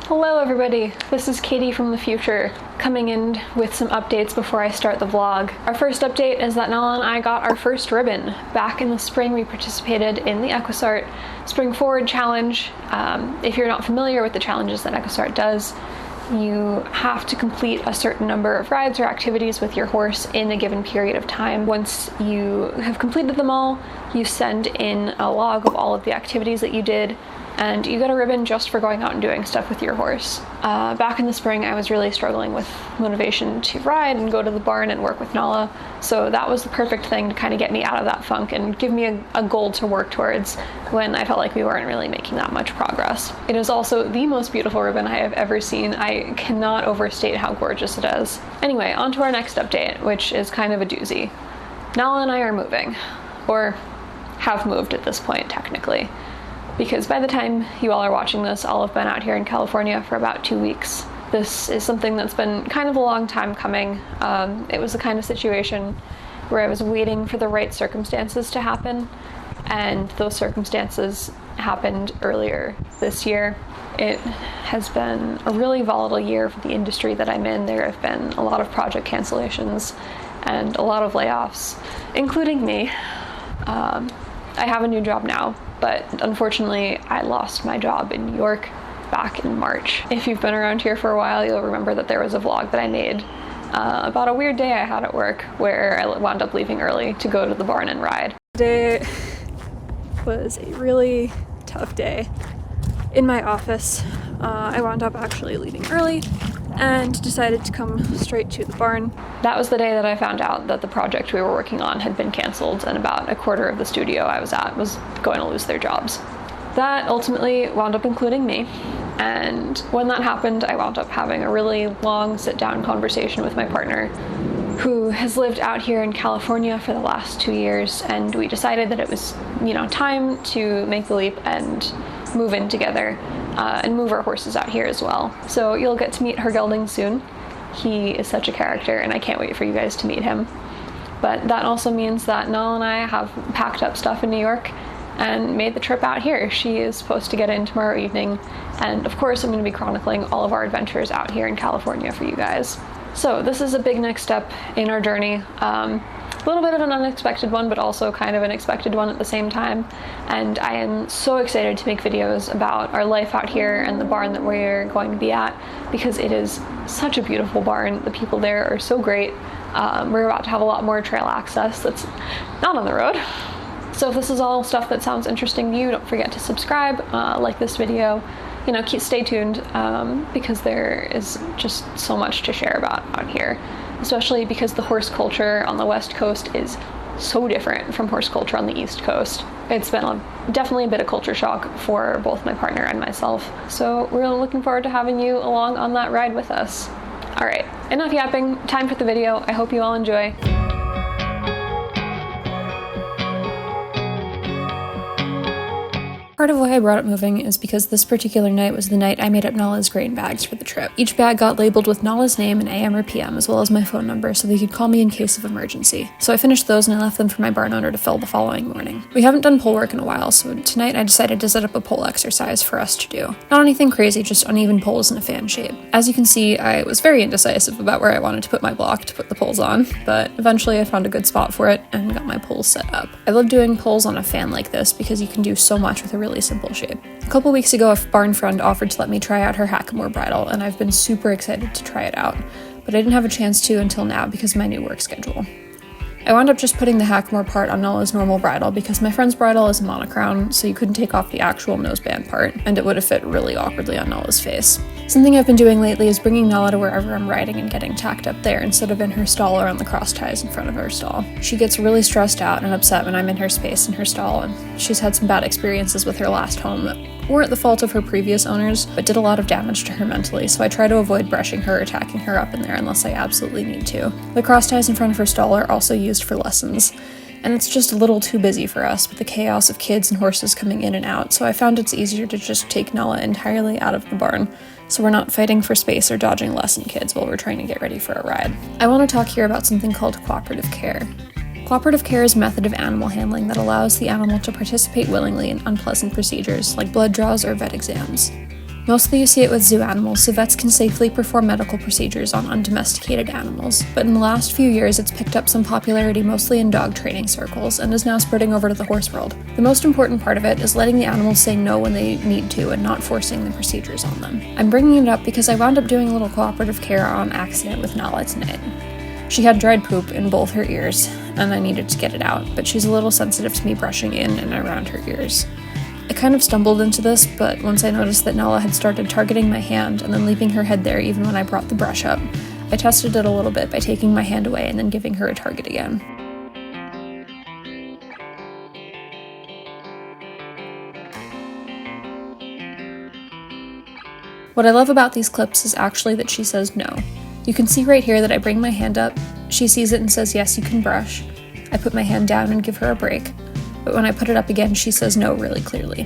Hello everybody, this is Katie from the future, coming in with some updates before I start the vlog. Our first update is that Nala and I got our first ribbon. Back in the spring we participated in the Equisart Spring Forward Challenge. If you're not familiar with the challenges that Equisart does, you have to complete a certain number of rides or activities with your horse in a given period of time. Once you have completed them all, you send in a log of all of the activities that you did, and you get a ribbon just for going out and doing stuff with your horse. Back in the spring, I was really struggling with motivation to ride and go to the barn and work with Nala, so that was the perfect thing to kind of get me out of that funk and give me a goal to work towards when I felt like we weren't really making that much progress. It is also the most beautiful ribbon I have ever seen. I cannot overstate how gorgeous it is. Anyway, on to our next update, which is kind of a doozy. Nala and I are moving, or have moved at this point, technically, because by the time you all are watching this, I'll have been out here in California for about 2 weeks. This is something that's been kind of a long time coming. It was the kind of situation where I was waiting for the right circumstances to happen, and those circumstances happened earlier this year. It has been a really volatile year for the industry that I'm in. There have been a lot of project cancellations and a lot of layoffs, including me. I have a new job now, but unfortunately I lost my job in New York back in March. If you've been around here for a while, you'll remember that there was a vlog that I made about a weird day I had at work where I wound up leaving early to go to the barn and ride. Today was a really tough day in my office. I wound up actually leaving early and decided to come straight to the barn. That was the day that I found out that the project we were working on had been canceled, and about a quarter of the studio I was at was going to lose their jobs. That ultimately wound up including me, and when that happened, I wound up having a really long sit-down conversation with my partner, who has lived out here in California for the last 2 years, and we decided that it was, time to make the leap and move in together. And move our horses out here as well. So you'll get to meet her gelding soon. He is such a character, and I can't wait for you guys to meet him. But that also means that Nala and I have packed up stuff in New York and made the trip out here. She is supposed to get in tomorrow evening, and of course I'm going to be chronicling all of our adventures out here in California for you guys. So this is a big next step in our journey. A little bit of an unexpected one, but also kind of an expected one at the same time. And I am so excited to make videos about our life out here and the barn that we're going to be at, because it is such a beautiful barn. The people there are so great. We're about to have a lot more trail access that's not on the road. So if this is all stuff that sounds interesting to you, don't forget to subscribe, like this video, stay tuned, because there is just so much to share about out here. Especially because the horse culture on the West Coast is so different from horse culture on the East Coast. It's been definitely a bit of culture shock for both my partner and myself. So we're really looking forward to having you along on that ride with us. All right, enough yapping, time for the video. I hope you all enjoy. Part of why I brought up moving is because this particular night was the night I made up Nala's grain bags for the trip. Each bag got labeled with Nala's name and AM or PM, as well as my phone number, so they could call me in case of emergency. So I finished those and I left them for my barn owner to fill the following morning. We haven't done pole work in a while, so tonight I decided to set up a pole exercise for us to do. Not anything crazy, just uneven poles in a fan shape. As you can see, I was very indecisive about where I wanted to put my block to put the poles on, but eventually I found a good spot for it and got my poles set up. I love doing poles on a fan like this because you can do so much with a really simple shape. A couple weeks ago, a barn friend offered to let me try out her hackamore bridle, and I've been super excited to try it out, but I didn't have a chance to until now because of my new work schedule. I wound up just putting the hackamore part on Nala's normal bridle because my friend's bridle is a monocrown, so you couldn't take off the actual noseband part, and it would have fit really awkwardly on Nala's face. Something I've been doing lately is bringing Nala to wherever I'm riding and getting tacked up there instead of in her stall or on the cross ties in front of her stall. She gets really stressed out and upset when I'm in her space in her stall, and she's had some bad experiences with her last home that weren't the fault of her previous owners, but did a lot of damage to her mentally, so I try to avoid brushing her or tacking her up in there unless I absolutely need to. The cross ties in front of her stall are also used for lessons, and it's just a little too busy for us with the chaos of kids and horses coming in and out, so I found it's easier to just take Nala entirely out of the barn, so we're not fighting for space or dodging lesson kids while we're trying to get ready for a ride. I want to talk here about something called cooperative care. Cooperative care is a method of animal handling that allows the animal to participate willingly in unpleasant procedures like blood draws or vet exams. Mostly you see it with zoo animals, so vets can safely perform medical procedures on undomesticated animals. But in the last few years, it's picked up some popularity mostly in dog training circles, and is now spreading over to the horse world. The most important part of it is letting the animals say no when they need to and not forcing the procedures on them. I'm bringing it up because I wound up doing a little cooperative care on accident with Nala tonight. She had dried poop in both her ears, and I needed to get it out, but she's a little sensitive to me brushing in and around her ears. I kind of stumbled into this, but once I noticed that Nala had started targeting my hand and then leaving her head there even when I brought the brush up, I tested it a little bit by taking my hand away and then giving her a target again. What I love about these clips is actually that she says no. You can see right here that I bring my hand up, she sees it and says yes, you can brush. I put my hand down and give her a break. But when I put it up again, she says no really clearly.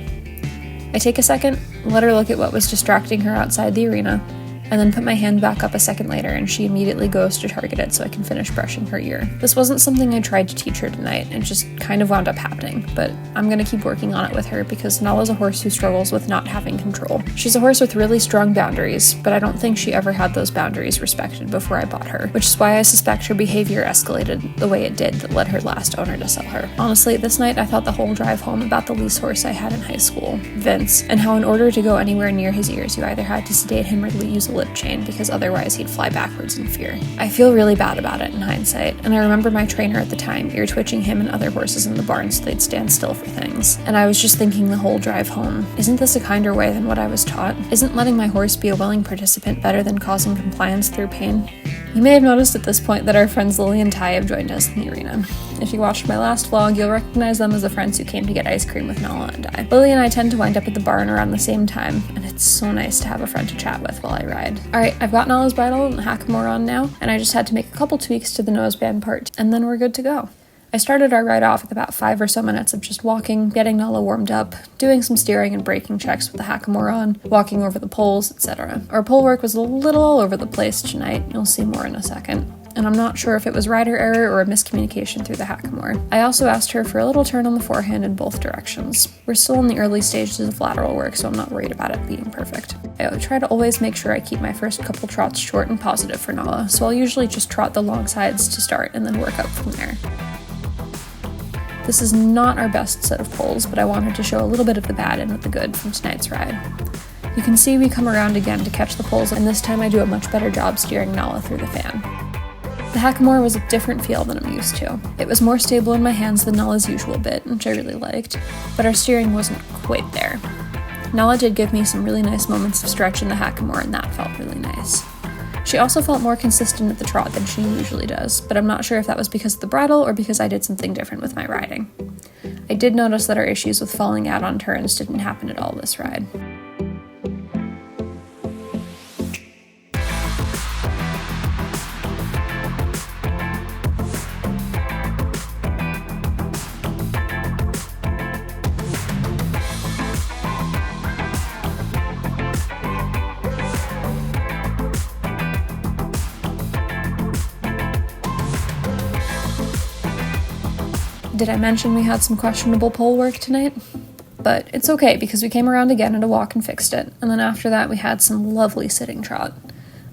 I take a second, let her look at what was distracting her outside the arena, and then put my hand back up a second later and she immediately goes to target it so I can finish brushing her ear. This wasn't something I tried to teach her tonight, it just kind of wound up happening, but I'm gonna keep working on it with her because Nala's a horse who struggles with not having control. She's a horse with really strong boundaries, but I don't think she ever had those boundaries respected before I bought her, which is why I suspect her behavior escalated the way it did that led her last owner to sell her. Honestly, this night I thought the whole drive home about the lease horse I had in high school, Vince, and how in order to go anywhere near his ears you either had to sedate him or use a lip chain because otherwise he'd fly backwards in fear. I feel really bad about it in hindsight, and I remember my trainer at the time ear twitching him and other horses in the barn so they'd stand still for things. And I was just thinking the whole drive home, isn't this a kinder way than what I was taught? Isn't letting my horse be a willing participant better than causing compliance through pain? You may have noticed at this point that our friends Lily and Ty have joined us in the arena. If you watched my last vlog, you'll recognize them as the friends who came to get ice cream with Nala and I. Lily and I tend to wind up at the barn around the same time, and it's so nice to have a friend to chat with while I ride. Alright, I've got Nala's bridle and the hackamore on now, and I just had to make a couple tweaks to the noseband part, and then we're good to go. I started our ride off with about 5 or so minutes of just walking, getting Nala warmed up, doing some steering and braking checks with the hackamore on, walking over the poles, etc. Our pole work was a little all over the place tonight, you'll see more in a second, and I'm not sure if it was rider error or a miscommunication through the hackamore. I also asked her for a little turn on the forehand in both directions. We're still in the early stages of lateral work, so I'm not worried about it being perfect. I try to always make sure I keep my first couple trots short and positive for Nala, so I'll usually just trot the long sides to start and then work up from there. This is not our best set of poles, but I wanted to show a little bit of the bad in with the good from tonight's ride. You can see we come around again to catch the poles, and this time I do a much better job steering Nala through the fan. The hackamore was a different feel than I'm used to. It was more stable in my hands than Nala's usual bit, which I really liked, but our steering wasn't quite there. Nala did give me some really nice moments of stretch in the hackamore, and that felt really nice. She also felt more consistent at the trot than she usually does, but I'm not sure if that was because of the bridle or because I did something different with my riding. I did notice that our issues with falling out on turns didn't happen at all this ride. Did I mention we had some questionable pole work tonight? But it's okay because we came around again at a walk and fixed it, and then after that we had some lovely sitting trot.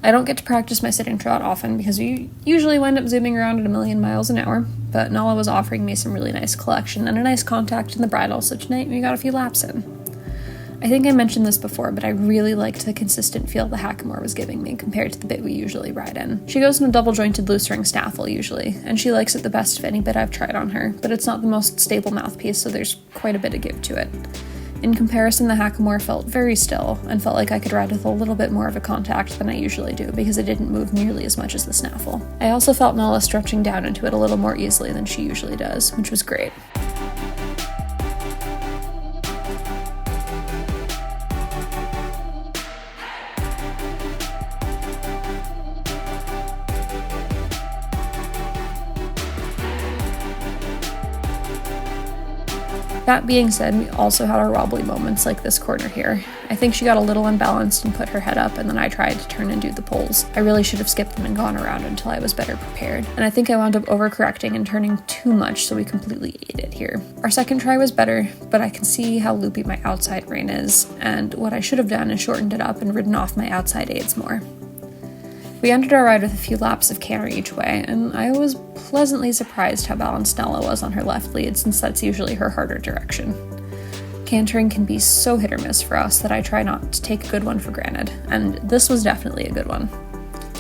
I don't get to practice my sitting trot often because we usually wind up zooming around at 1,000,000 miles an hour, but Nala was offering me some really nice collection and a nice contact in the bridle, so tonight we got a few laps in. I think I mentioned this before, but I really liked the consistent feel the hackamore was giving me compared to the bit we usually ride in. She goes in a double-jointed loose-ring snaffle usually, and she likes it the best of any bit I've tried on her, but it's not the most stable mouthpiece, so there's quite a bit of give to it. In comparison, the hackamore felt very still, and felt like I could ride with a little bit more of a contact than I usually do, because it didn't move nearly as much as the snaffle. I also felt Nala stretching down into it a little more easily than she usually does, which was great. That being said, we also had our wobbly moments like this corner here. I think she got a little unbalanced and put her head up, and then I tried to turn and do the poles. I really should have skipped them and gone around until I was better prepared. And I think I wound up overcorrecting and turning too much, so we completely ate it here. Our second try was better, but I can see how loopy my outside rein is, and what I should have done is shortened it up and ridden off my outside aids more. We ended our ride with a few laps of canter each way, and I was pleasantly surprised how balanced Nella was on her left lead, since that's usually her harder direction. Cantering can be so hit or miss for us that I try not to take a good one for granted, and this was definitely a good one.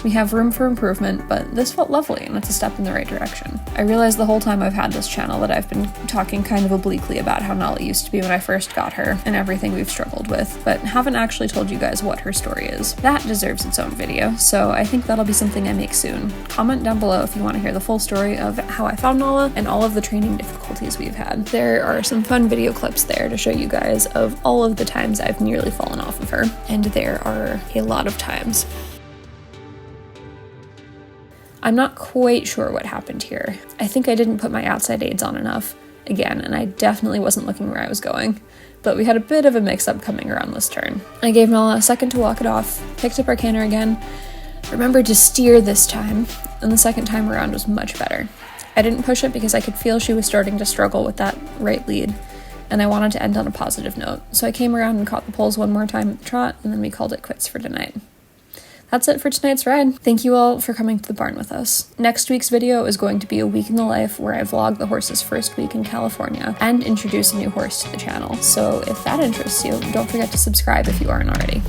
We have room for improvement, but this felt lovely and it's a step in the right direction. I realized the whole time I've had this channel that I've been talking kind of obliquely about how Nala used to be when I first got her and everything we've struggled with, but haven't actually told you guys what her story is. That deserves its own video, so I think that'll be something I make soon. Comment down below if you want to hear the full story of how I found Nala and all of the training difficulties we've had. There are some fun video clips there to show you guys of all of the times I've nearly fallen off of her, and there are a lot of times. I'm not quite sure what happened here. I think I didn't put my outside aids on enough, again, and I definitely wasn't looking where I was going, but we had a bit of a mix-up coming around this turn. I gave Nala a second to walk it off, picked up our canter again, remembered to steer this time, and the second time around was much better. I didn't push it because I could feel she was starting to struggle with that right lead, and I wanted to end on a positive note, so I came around and caught the poles one more time at the trot, and then we called it quits for tonight. That's it for tonight's ride. Thank you all for coming to the barn with us. Next week's video is going to be a week in the life where I vlog the horse's first week in California and introduce a new horse to the channel. So if that interests you, don't forget to subscribe if you aren't already.